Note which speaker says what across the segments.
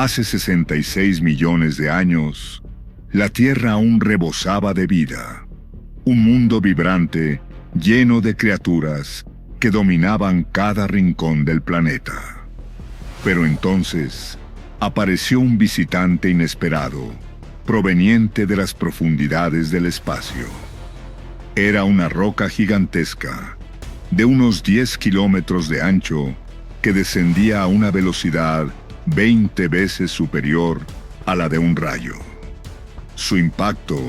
Speaker 1: Hace 66 millones de años, la Tierra aún rebosaba de vida. Un mundo vibrante, lleno de criaturas que dominaban cada rincón del planeta. Pero entonces, apareció un visitante inesperado, proveniente de las profundidades del espacio. Era una roca gigantesca, de unos 10 kilómetros de ancho, que descendía a una velocidad 20 veces superior a la de un rayo. Su impacto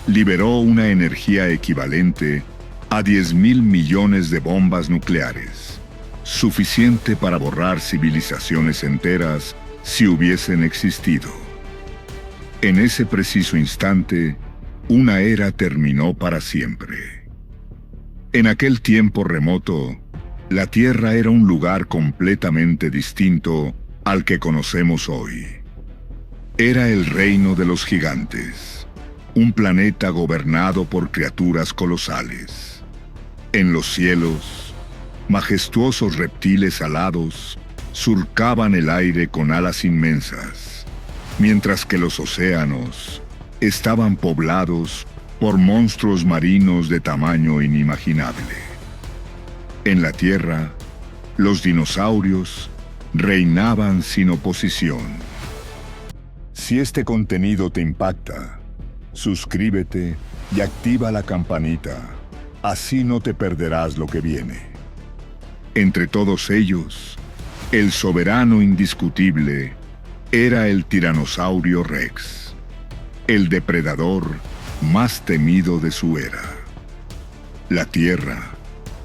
Speaker 1: liberó una energía equivalente a 10.000 millones de bombas nucleares, suficiente para borrar civilizaciones enteras si hubiesen existido. En ese preciso instante, una era terminó para siempre. En aquel tiempo remoto, la Tierra era un lugar completamente distinto al que conocemos hoy. Era el reino de los gigantes, un planeta gobernado por criaturas colosales. En los cielos, majestuosos reptiles alados surcaban el aire con alas inmensas, mientras que los océanos estaban poblados por monstruos marinos de tamaño inimaginable. En la Tierra, los dinosaurios reinaban sin oposición. Si este contenido te impacta, suscríbete y activa la campanita, así no te perderás lo que viene. Entre todos ellos, el soberano indiscutible era el Tiranosaurio Rex, el depredador más temido de su era. La Tierra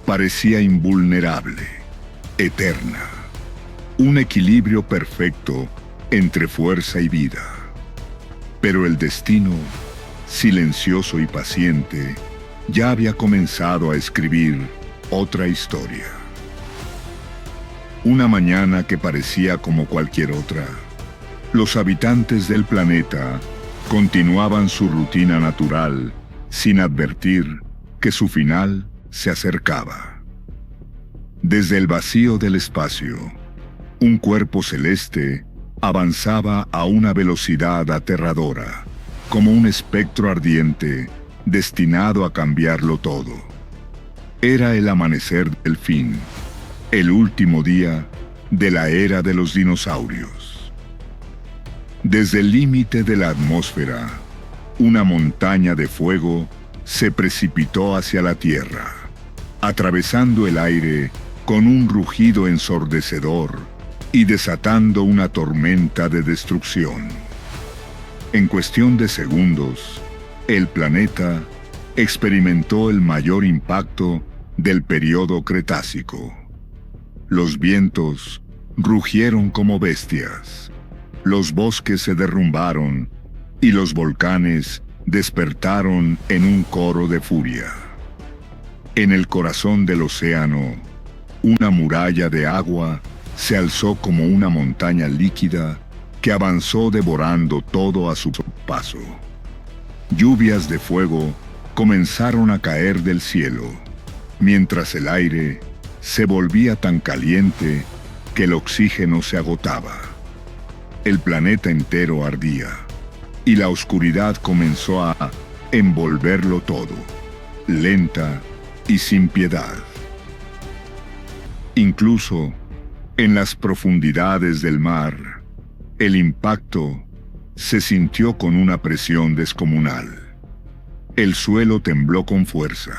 Speaker 1: parecía invulnerable, eterna, un equilibrio perfecto entre fuerza y vida. Pero el destino, silencioso y paciente, ya había comenzado a escribir otra historia. Una mañana que parecía como cualquier otra, los habitantes del planeta continuaban su rutina natural sin advertir que su final se acercaba. Desde el vacío del espacio, un cuerpo celeste avanzaba a una velocidad aterradora, como un espectro ardiente destinado a cambiarlo todo. Era el amanecer del fin, el último día de la era de los dinosaurios. Desde el límite de la atmósfera, una montaña de fuego se precipitó hacia la Tierra, atravesando el aire con un rugido ensordecedor y desatando una tormenta de destrucción. En cuestión de segundos, el planeta experimentó el mayor impacto del período Cretácico. Los vientos rugieron como bestias, los bosques se derrumbaron y los volcanes despertaron en un coro de furia. En el corazón del océano, una muralla de agua se alzó como una montaña líquida que avanzó devorando todo a su paso. Lluvias de fuego comenzaron a caer del cielo, mientras el aire se volvía tan caliente que el oxígeno se agotaba. El planeta entero ardía, y la oscuridad comenzó a envolverlo todo, lenta y sin piedad. Incluso en las profundidades del mar, el impacto se sintió con una presión descomunal. El suelo tembló con fuerza,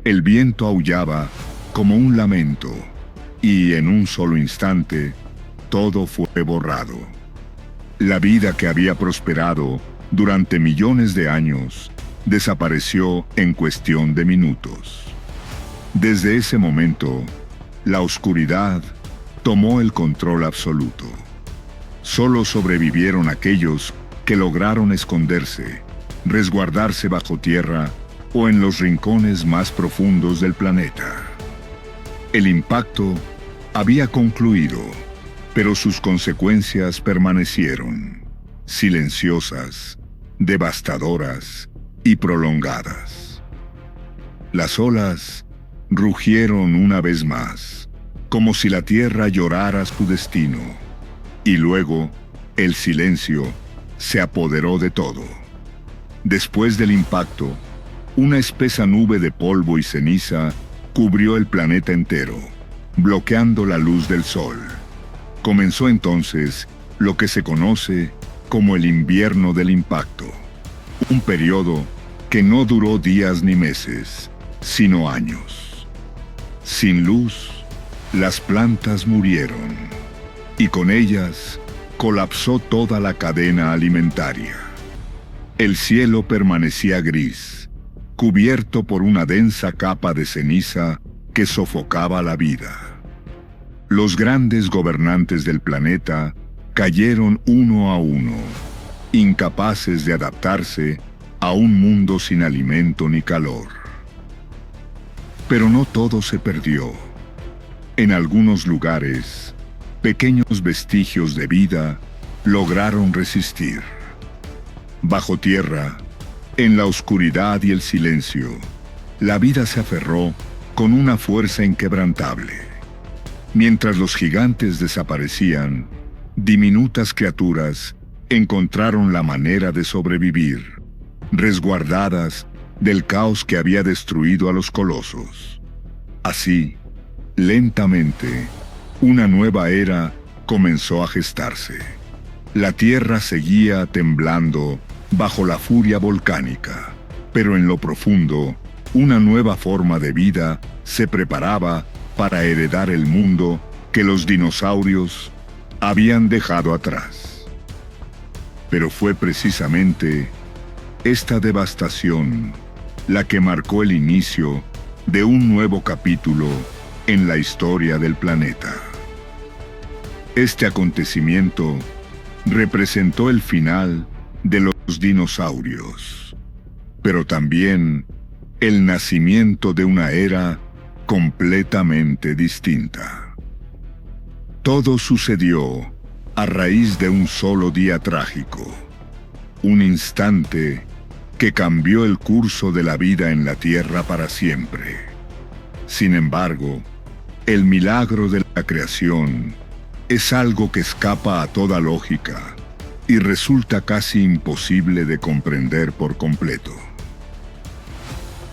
Speaker 1: el viento aullaba como un lamento, y en un solo instante, todo fue borrado. La vida que había prosperado durante millones de años desapareció en cuestión de minutos. Desde ese momento, la oscuridad tomó el control absoluto. Solo sobrevivieron aquellos que lograron esconderse, resguardarse bajo tierra o en los rincones más profundos del planeta. El impacto había concluido, pero sus consecuencias permanecieron, silenciosas, devastadoras y prolongadas. Las olas rugieron una vez más, como si la tierra llorara su destino, y luego El silencio se apoderó de todo. Después del impacto, una espesa nube de polvo y ceniza cubrió el planeta entero, bloqueando la luz del sol. Comenzó entonces lo que se conoce como el invierno del impacto, un periodo que no duró días ni meses, sino años. Sin luz, las plantas murieron, y con ellas colapsó toda la cadena alimentaria. El cielo permanecía gris, cubierto por una densa capa de ceniza que sofocaba la vida. Los grandes gobernantes del planeta cayeron uno a uno, incapaces de adaptarse a un mundo sin alimento ni calor. Pero no todo se perdió. En algunos lugares, pequeños vestigios de vida lograron resistir. Bajo tierra, en la oscuridad y el silencio, la vida se aferró con una fuerza inquebrantable. Mientras los gigantes desaparecían, diminutas criaturas encontraron la manera de sobrevivir, resguardadas del caos que había destruido a los colosos. Así, lentamente, una nueva era comenzó a gestarse. La tierra seguía temblando bajo la furia volcánica, pero en lo profundo, una nueva forma de vida se preparaba para heredar el mundo que los dinosaurios habían dejado atrás. Pero fue precisamente esta devastación la que marcó el inicio de un nuevo capítulo en la historia del planeta. Este acontecimiento representó el final de los dinosaurios, pero también el nacimiento de una era completamente distinta. Todo sucedió a raíz de un solo día trágico, un instante que cambió el curso de la vida en la Tierra para siempre. Sin embargo, el milagro de la creación es algo que escapa a toda lógica y resulta casi imposible de comprender por completo.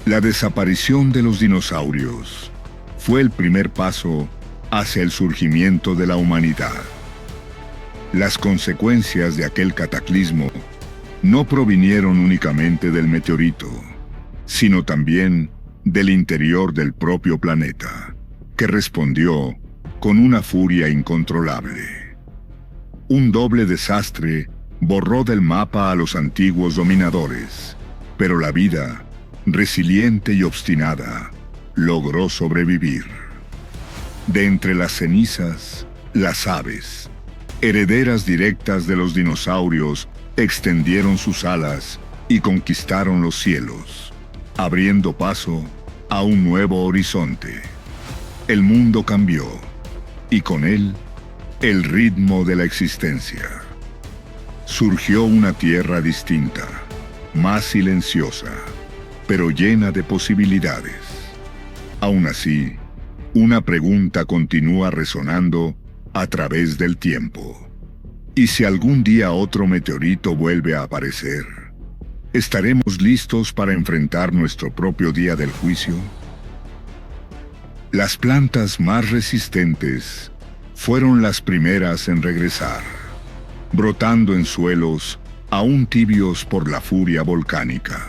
Speaker 1: La desaparición de los dinosaurios fue el primer paso hacia el surgimiento de la humanidad. Las consecuencias de aquel cataclismo no provinieron únicamente del meteorito, sino también del interior del propio planeta, que respondió con una furia incontrolable. Un doble desastre borró del mapa a los antiguos dominadores, pero la vida, resiliente y obstinada, logró sobrevivir. De entre las cenizas, las aves, herederas directas de los dinosaurios, extendieron sus alas y conquistaron los cielos, abriendo paso a un nuevo horizonte. El mundo cambió, y con él, el ritmo de la existencia. Surgió una tierra distinta, más silenciosa, pero llena de posibilidades. Aún así, una pregunta continúa resonando a través del tiempo. ¿Y si algún día otro meteorito vuelve a aparecer? ¿Estaremos listos para enfrentar nuestro propio día del juicio? Las plantas más resistentes fueron las primeras en regresar, brotando en suelos aún tibios por la furia volcánica.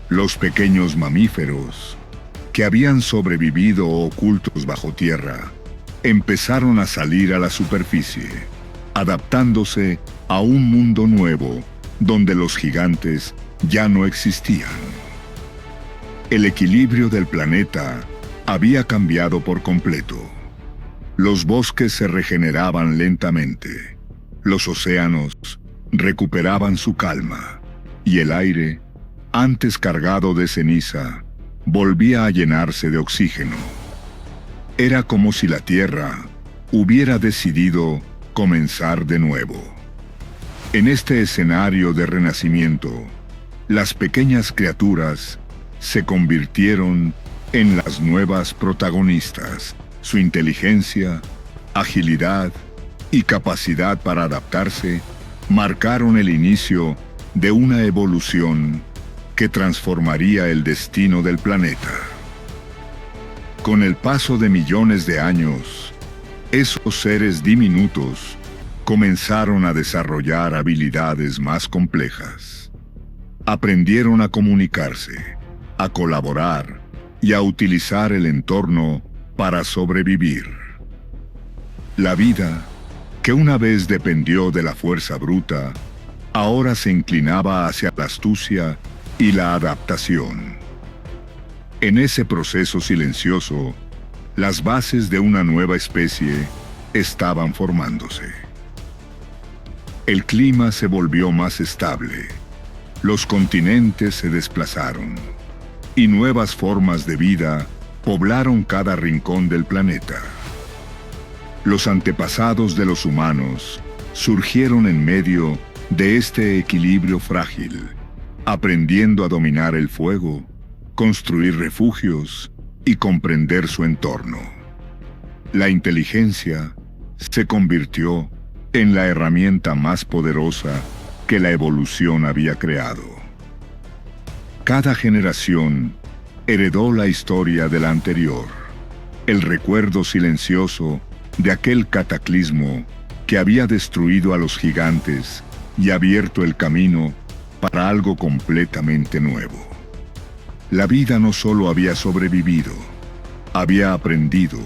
Speaker 1: Los pequeños mamíferos, que habían sobrevivido ocultos bajo tierra, empezaron a salir a la superficie, adaptándose a un mundo nuevo donde los gigantes ya no existían. El equilibrio del planeta había cambiado por completo. Los bosques se regeneraban lentamente, los océanos recuperaban su calma, y el aire, antes cargado de ceniza, volvía a llenarse de oxígeno. Era como si la Tierra hubiera decidido comenzar de nuevo. En este escenario de renacimiento, las pequeñas criaturas se convirtieron en las nuevas protagonistas. Su inteligencia, agilidad y capacidad para adaptarse marcaron el inicio de una evolución que transformaría el destino del planeta. Con el paso de millones de años, esos seres diminutos comenzaron a desarrollar habilidades más complejas. Aprendieron a comunicarse, a colaborar y a utilizar el entorno para sobrevivir. La vida, que una vez dependió de la fuerza bruta, ahora se inclinaba hacia la astucia y la adaptación. En ese proceso silencioso, las bases de una nueva especie estaban formándose. El clima se volvió más estable, los continentes se desplazaron, y nuevas formas de vida poblaron cada rincón del planeta. Los antepasados de los humanos surgieron en medio de este equilibrio frágil, aprendiendo a dominar el fuego, construir refugios y comprender su entorno. La inteligencia se convirtió en la herramienta más poderosa que la evolución había creado. Cada generación heredó la historia de la anterior, el recuerdo silencioso de aquel cataclismo que había destruido a los gigantes y abierto el camino para algo completamente nuevo. La vida no solo había sobrevivido, había aprendido,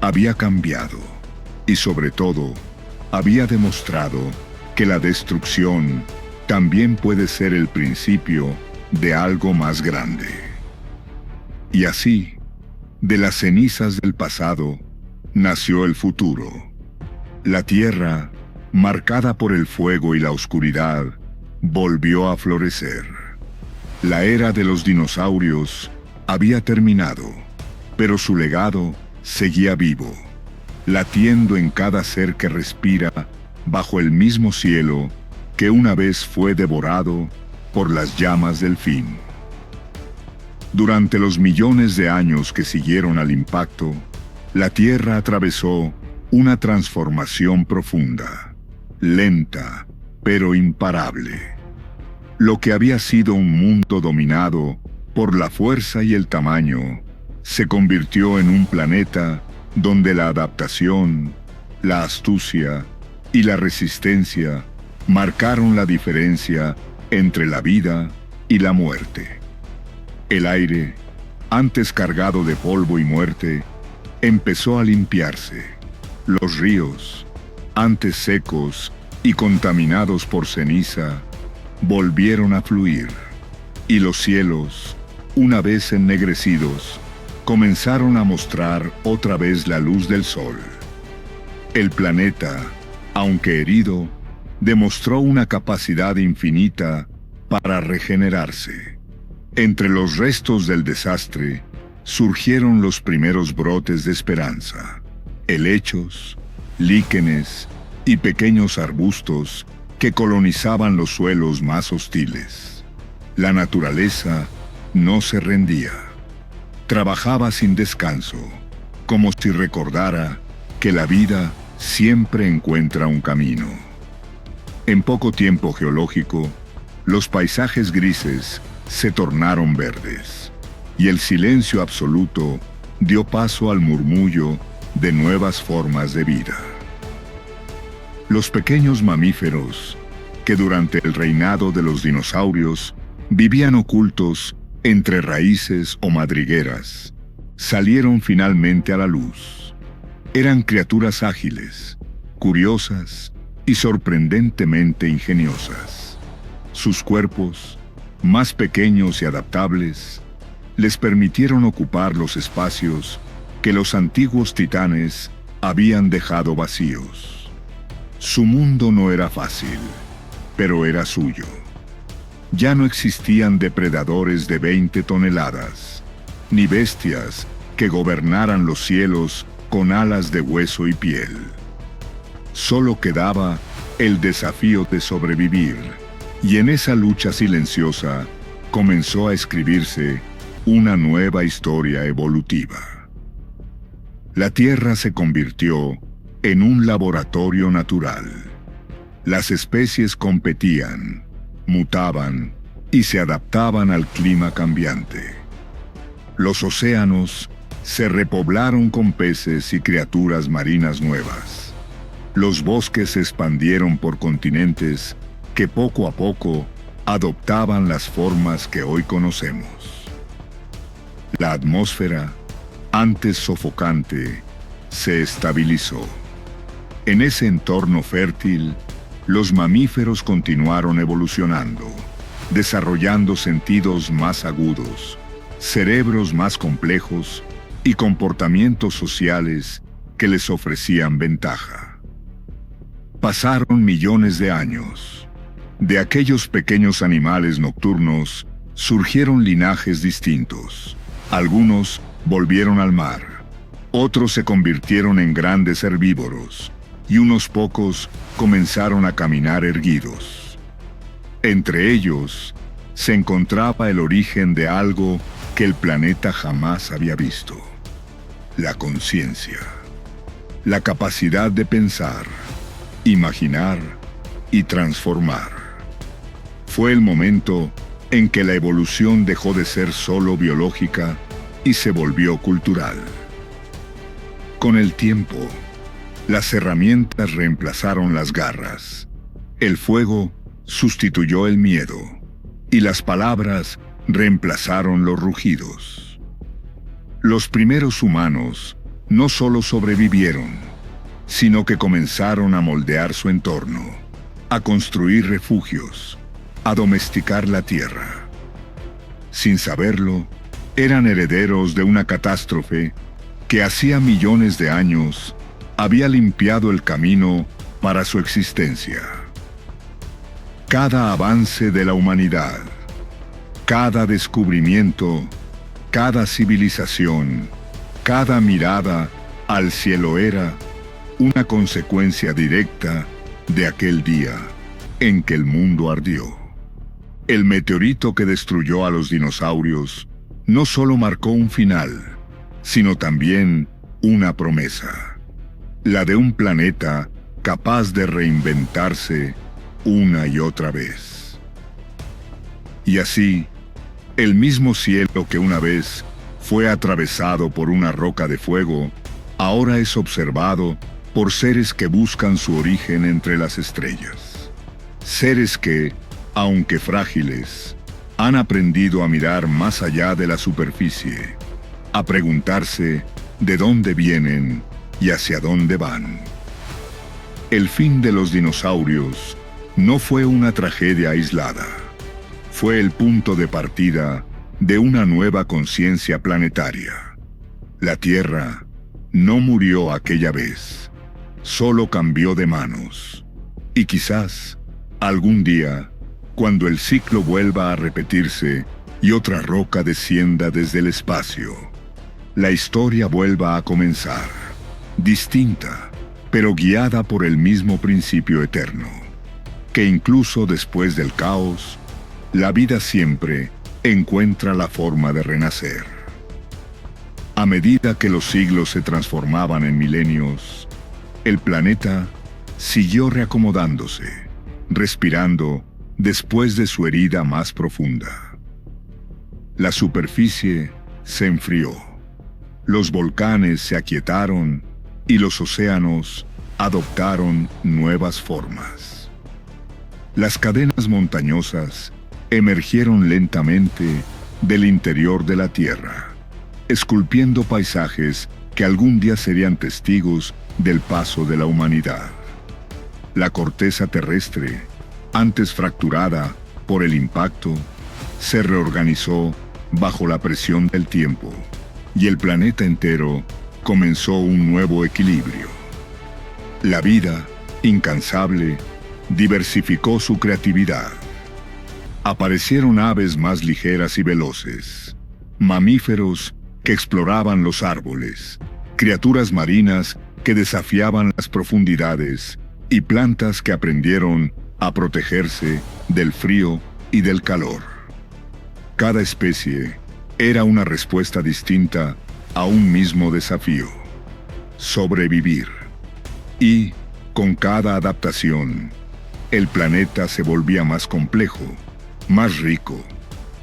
Speaker 1: había cambiado y sobre todo, había demostrado que la destrucción también puede ser el principio de algo más grande. Y así, de las cenizas del pasado, nació el futuro. La Tierra, marcada por el fuego y la oscuridad, volvió a florecer. La era de los dinosaurios había terminado, pero su legado seguía vivo, latiendo en cada ser que respira bajo el mismo cielo que una vez fue devorado por las llamas del fin. Durante los millones de años que siguieron al impacto, la Tierra atravesó una transformación profunda, lenta, pero imparable. Lo que había sido un mundo dominado por la fuerza y el tamaño, se convirtió en un planeta donde la adaptación, la astucia y la resistencia marcaron la diferencia entre la vida y la muerte. El aire, antes cargado de polvo y muerte, empezó a limpiarse. Los ríos, antes secos y contaminados por ceniza, volvieron a fluir, y los cielos, una vez ennegrecidos, comenzaron a mostrar otra vez la luz del sol. El planeta, aunque herido, demostró una capacidad infinita para regenerarse. Entre los restos del desastre, surgieron los primeros brotes de esperanza. Helechos, líquenes y pequeños arbustos que colonizaban los suelos más hostiles. La naturaleza no se rendía. Trabajaba sin descanso, como si recordara que la vida siempre encuentra un camino. En poco tiempo geológico, los paisajes grises se tornaron verdes, y el silencio absoluto dio paso al murmullo de nuevas formas de vida. Los pequeños mamíferos, que durante el reinado de los dinosaurios vivían ocultos entre raíces o madrigueras, salieron finalmente a la luz. Eran criaturas ágiles, curiosas y sorprendentemente ingeniosas. Sus cuerpos, más pequeños y adaptables, les permitieron ocupar los espacios que los antiguos titanes habían dejado vacíos. Su mundo no era fácil, pero era suyo. Ya no existían depredadores de 20 toneladas, ni bestias que gobernaran los cielos con alas de hueso y piel. Solo quedaba el desafío de sobrevivir, y en esa lucha silenciosa comenzó a escribirse una nueva historia evolutiva. La Tierra se convirtió en un laboratorio natural. Las especies competían, mutaban y se adaptaban al clima cambiante. Los océanos se repoblaron con peces y criaturas marinas nuevas. Los bosques se expandieron por continentes que poco a poco adoptaban las formas que hoy conocemos. La atmósfera, antes sofocante, se estabilizó. En ese entorno fértil, los mamíferos continuaron evolucionando, desarrollando sentidos más agudos, cerebros más complejos y comportamientos sociales que les ofrecían ventaja. Pasaron millones de años. De aquellos pequeños animales nocturnos surgieron linajes distintos. Algunos volvieron al mar, otros se convirtieron en grandes herbívoros y unos pocos comenzaron a caminar erguidos. Entre ellos se encontraba el origen de algo que el planeta jamás había visto: la conciencia, la capacidad de pensar, imaginar y transformar. Fue el momento en que la evolución dejó de ser solo biológica y se volvió cultural. Con el tiempo, las herramientas reemplazaron las garras, el fuego sustituyó el miedo y las palabras reemplazaron los rugidos. Los primeros humanos no solo sobrevivieron, sino que comenzaron a moldear su entorno, a construir refugios, a domesticar la tierra. Sin saberlo, eran herederos de una catástrofe que hacía millones de años había limpiado el camino para su existencia. Cada avance de la humanidad, cada descubrimiento, cada civilización, cada mirada al cielo era una consecuencia directa de aquel día en que el mundo ardió. El meteorito que destruyó a los dinosaurios no solo marcó un final, sino también una promesa, la de un planeta capaz de reinventarse una y otra vez. Y así, el mismo cielo que una vez fue atravesado por una roca de fuego, ahora es observado por seres que buscan su origen entre las estrellas. Seres que, aunque frágiles, han aprendido a mirar más allá de la superficie, a preguntarse de dónde vienen y hacia dónde van. El fin de los dinosaurios no fue una tragedia aislada. Fue el punto de partida de una nueva conciencia planetaria. La Tierra no murió aquella vez, solo cambió de manos. Y quizás, algún día, cuando el ciclo vuelva a repetirse y otra roca descienda desde el espacio, la historia vuelva a comenzar, distinta, pero guiada por el mismo principio eterno, que incluso después del caos, la vida siempre encuentra la forma de renacer. A medida que los siglos se transformaban en milenios, el planeta siguió reacomodándose, respirando después de su herida más profunda. La superficie se enfrió, los volcanes se aquietaron y los océanos adoptaron nuevas formas. Las cadenas montañosas emergieron lentamente del interior de la Tierra, esculpiendo paisajes que algún día serían testigos del paso de la humanidad. La corteza terrestre, antes fracturada por el impacto, se reorganizó bajo la presión del tiempo, y el planeta entero comenzó un nuevo equilibrio. La vida, incansable, diversificó su creatividad. Aparecieron aves más ligeras y veloces, mamíferos que exploraban los árboles, criaturas marinas que desafiaban las profundidades y plantas que aprendieron a protegerse del frío y del calor. Cada especie era una respuesta distinta a un mismo desafío: sobrevivir. Y, con cada adaptación, el planeta se volvía más complejo, más rico,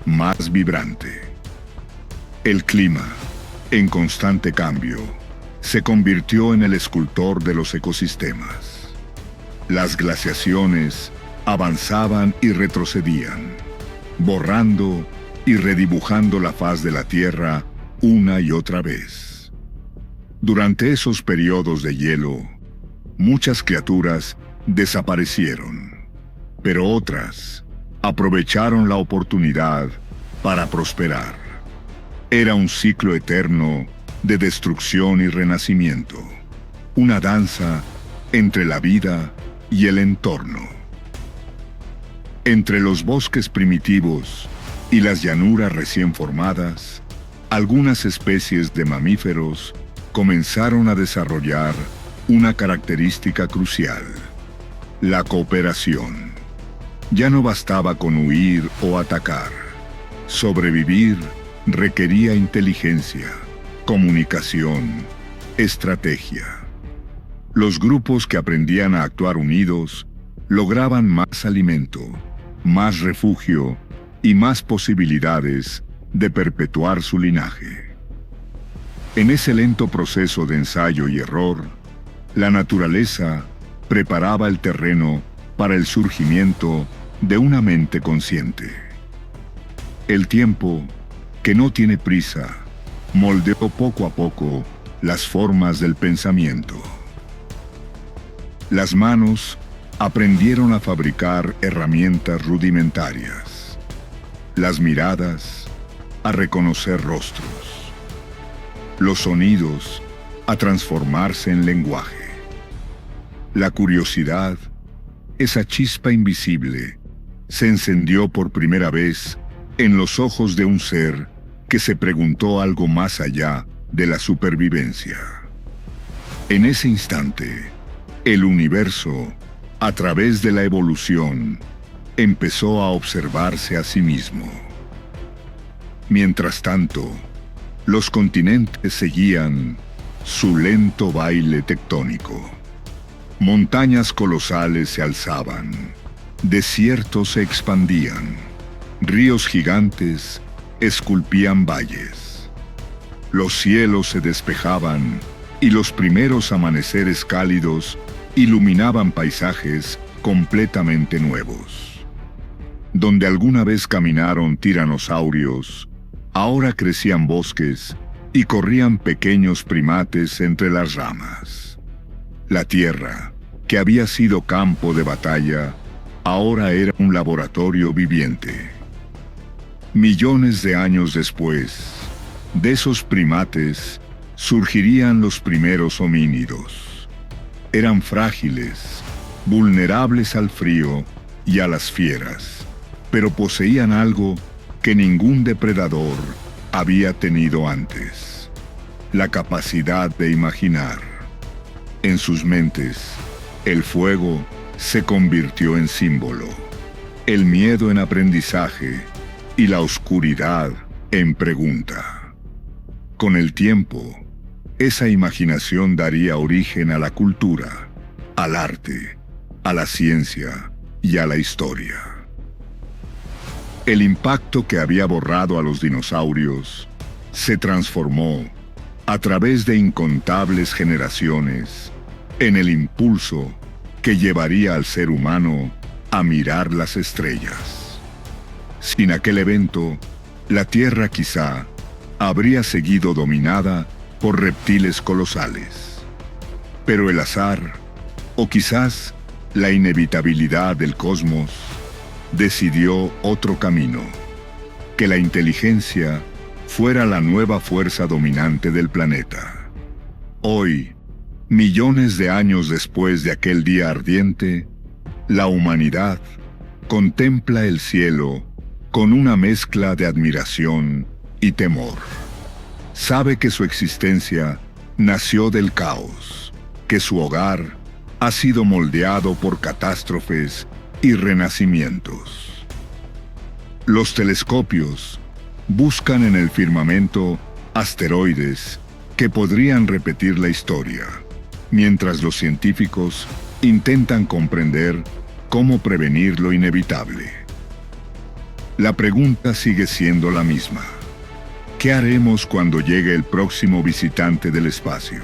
Speaker 1: más vibrante. El clima, en constante cambio, se convirtió en el escultor de los ecosistemas. Las glaciaciones avanzaban y retrocedían, borrando y redibujando la faz de la Tierra una y otra vez. Durante esos periodos de hielo, muchas criaturas desaparecieron, pero otras aprovecharon la oportunidad para prosperar. Era un ciclo eterno de destrucción y renacimiento, una danza entre la vida y el entorno. Entre los bosques primitivos y las llanuras recién formadas, algunas especies de mamíferos comenzaron a desarrollar una característica crucial: la cooperación. Ya no bastaba con huir o atacar. Sobrevivir requería inteligencia, comunicación, estrategia. Los grupos que aprendían a actuar unidos lograban más alimento, más refugio y más posibilidades de perpetuar su linaje. En ese lento proceso de ensayo y error, la naturaleza preparaba el terreno para el surgimiento de una mente consciente. El tiempo, que no tiene prisa, moldeó poco a poco las formas del pensamiento. Las manos aprendieron a fabricar herramientas rudimentarias. Las miradas a reconocer rostros. Los sonidos a transformarse en lenguaje. La curiosidad, esa chispa invisible, se encendió por primera vez en los ojos de un ser que se preguntó algo más allá de la supervivencia. En ese instante, el universo, a través de la evolución, empezó a observarse a sí mismo. Mientras tanto, los continentes seguían su lento baile tectónico. Montañas colosales se alzaban, desiertos se expandían, ríos gigantes esculpían valles. Los cielos se despejaban y los primeros amaneceres cálidos iluminaban paisajes completamente nuevos. Donde alguna vez caminaron tiranosaurios, ahora crecían bosques y corrían pequeños primates entre las ramas. La Tierra, que había sido campo de batalla, ahora era un laboratorio viviente. Millones de años después, de esos primates surgirían los primeros homínidos. Eran frágiles, vulnerables al frío y a las fieras, pero poseían algo que ningún depredador había tenido antes: la capacidad de imaginar. En sus mentes, el fuego se convirtió en símbolo, el miedo en aprendizaje y la oscuridad en pregunta. Con el tiempo, esa imaginación daría origen a la cultura, al arte, a la ciencia y a la historia. El impacto que había borrado a los dinosaurios se transformó, a través de incontables generaciones, en el impulso que llevaría al ser humano a mirar las estrellas. Sin aquel evento, la Tierra quizá habría seguido dominada por reptiles colosales. Pero el azar, o quizás la inevitabilidad del cosmos, decidió otro camino: que la inteligencia fuera la nueva fuerza dominante del planeta. Hoy, millones de años después de aquel día ardiente, la humanidad contempla el cielo con una mezcla de admiración y temor. Sabe que su existencia nació del caos, que su hogar ha sido moldeado por catástrofes y renacimientos. Los telescopios buscan en el firmamento asteroides que podrían repetir la historia, mientras los científicos intentan comprender cómo prevenir lo inevitable. La pregunta sigue siendo la misma. ¿Qué haremos cuando llegue el próximo visitante del espacio?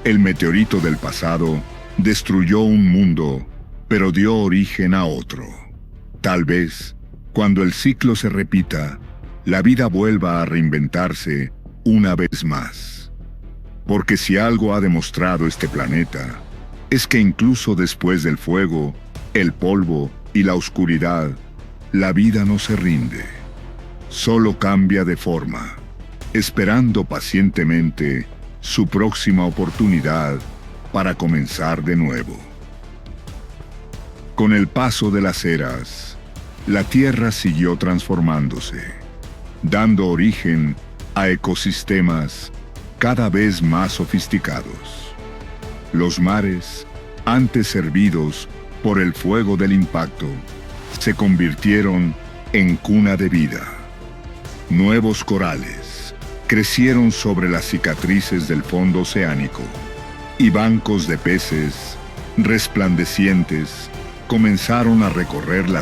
Speaker 1: El meteorito del pasado destruyó un mundo, pero dio origen a otro. Tal vez, cuando el ciclo se repita, la vida vuelva a reinventarse una vez más. Porque si algo ha demostrado este planeta, es que incluso después del fuego, el polvo y la oscuridad, la vida no se rinde. Solo cambia de forma, esperando pacientemente su próxima oportunidad para comenzar de nuevo. Con el paso de las eras, la Tierra siguió transformándose, dando origen a ecosistemas cada vez más sofisticados. Los mares, antes servidos por el fuego del impacto, se convirtieron en cuna de vida. Nuevos corales crecieron sobre las cicatrices del fondo oceánico, y bancos de peces resplandecientes comenzaron a recorrer la